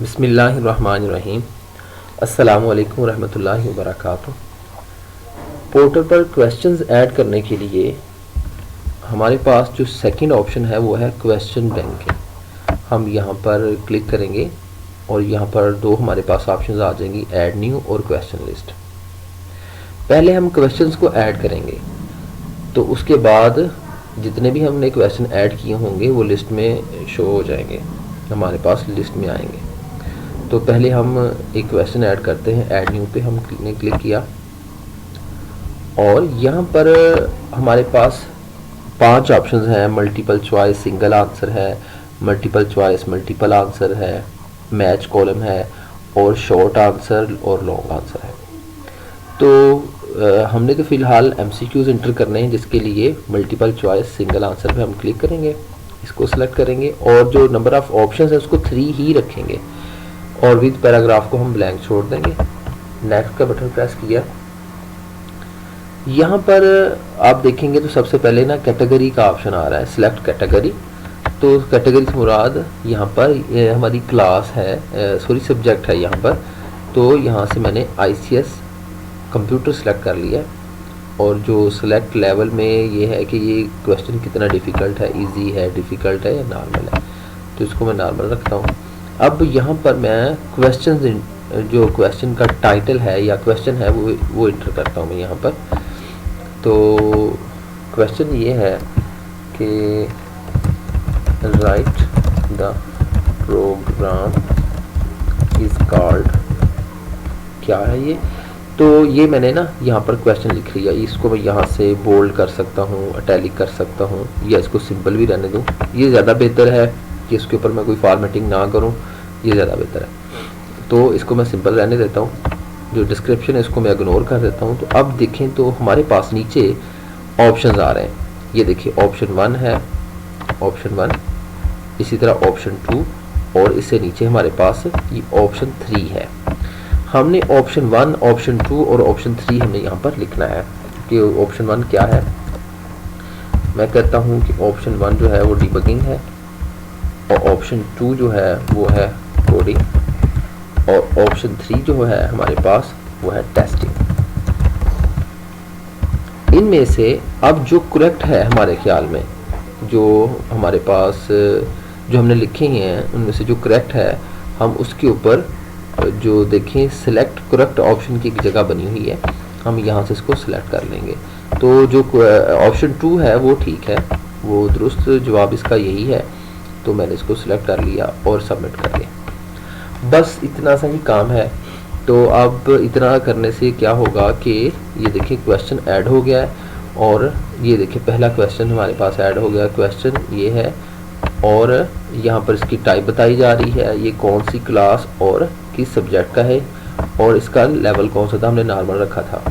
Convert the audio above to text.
बिस्मिल्लाहिर्रहमानिर्रहीम। अस्सलामु अलैकुम रहमतुल्लाहि व बरकातुहू। पोर्टल पर क्वेश्चंस ऐड करने के लिए हमारे पास जो सेकंड ऑप्शन है वो है क्वेश्चन बैंकिंग। हम यहाँ पर क्लिक करेंगे और यहाँ पर दो हमारे पास ऑप्शंस आ जाएंगी, ऐड न्यू और क्वेश्चन लिस्ट। पहले हम क्वेश्चंस को ऐड करेंगे तो उसके बाद जितने भी हमने क्वेश्चन ऐड किए होंगे वो लिस्ट में शो हो जाएंगे, हमारे पास लिस्ट में आएंगे। तो पहले हम एक क्वेश्चन ऐड करते हैं। ऐड न्यू पे हमने क्लिक किया और यहाँ पर हमारे पास 5 ऑप्शंस हैं। मल्टीपल चॉइस सिंगल आंसर है, मल्टीपल चॉइस मल्टीपल आंसर है, मैच कॉलम है और शॉर्ट आंसर और लॉन्ग आंसर है। तो हमने तो फ़िलहाल MCQs इंटर करने हैं, जिसके लिए मल्टीपल चॉइस सिंगल आंसर पे हम क्लिक करेंगे, इसको सेलेक्ट करेंगे और जो नंबर ऑफ़ ऑप्शंस है उसको 3 ही रखेंगे और विद पैराग्राफ को हम ब्लैंक छोड़ देंगे। नेक्स्ट का बटन प्रेस किया। यहाँ पर आप देखेंगे तो सबसे पहले ना कैटेगरी का ऑप्शन आ रहा है, सिलेक्ट कैटेगरी। तो कैटेगरी से मुराद यहाँ पर हमारी क्लास है, सब्जेक्ट है यहाँ पर। तो यहाँ से मैंने ICS कंप्यूटर सेलेक्ट कर लिया और जो सिलेक्ट लेवल में ये है कि ये क्वेश्चन कितना डिफ़िकल्ट है, इजी है, डिफ़िकल्ट है या नॉर्मल है। तो इसको मैं नॉर्मल रखता हूँ। अब यहाँ पर मैं क्वेश्चन, जो क्वेश्चन का टाइटल है या क्वेश्चन है वो इंटर करता हूँ मैं यहाँ पर। तो क्वेश्चन ये है कि right the program is called, क्या है ये। तो ये मैंने ना यहाँ पर क्वेश्चन लिख लिया। इसको मैं यहाँ से बोल्ड कर सकता हूँ, इटैलिक कर सकता हूँ या इसको सिंपल भी रहने दूँ। ये ज़्यादा बेहतर है कि इसके ऊपर मैं कोई फॉर्मेटिंग ना करूं, ये ज़्यादा बेहतर है। तो इसको मैं सिंपल रहने देता हूं। जो डिस्क्रिप्शन है इसको मैं इग्नोर कर देता हूं। तो अब देखें तो हमारे पास नीचे ऑप्शंस आ रहे हैं। ये देखिए ऑप्शन 1 है, ऑप्शन 1, इसी तरह ऑप्शन 2 और इससे नीचे हमारे पास ये ऑप्शन 3 है। हमने ऑप्शन 1, ऑप्शन 2 और ऑप्शन 3 हमने यहाँ पर लिखना है कि ऑप्शन 1 क्या है। मैं कहता हूँ कि ऑप्शन 1 जो है वो डिबगिंग है और ऑप्शन 2 जो है वो है कोडिंग और ऑप्शन 3 जो है हमारे पास वो है टेस्टिंग। इनमें से अब जो करेक्ट है हमारे ख्याल में, जो हमारे पास जो हमने लिखे हैं उनमें से जो करेक्ट है, हम उसके ऊपर जो देखें सिलेक्ट करेक्ट ऑप्शन की एक जगह बनी हुई है, हम यहाँ से इसको सिलेक्ट कर लेंगे। तो जो ऑप्शन 2 है वो ठीक है, वो दुरुस्त जवाब इसका यही है। तो मैंने इसको सिलेक्ट कर लिया और सबमिट कर दिया। बस इतना सा ही काम है। तो अब इतना करने से क्या होगा कि ये देखिए क्वेश्चन ऐड हो गया है और ये देखिए पहला क्वेश्चन हमारे पास ऐड हो गया। क्वेश्चन ये है और यहाँ पर इसकी टाइप बताई जा रही है, ये कौन सी क्लास और किस सब्जेक्ट का है और इसका लेवल कौन सा था, हमने नॉर्मल रखा था।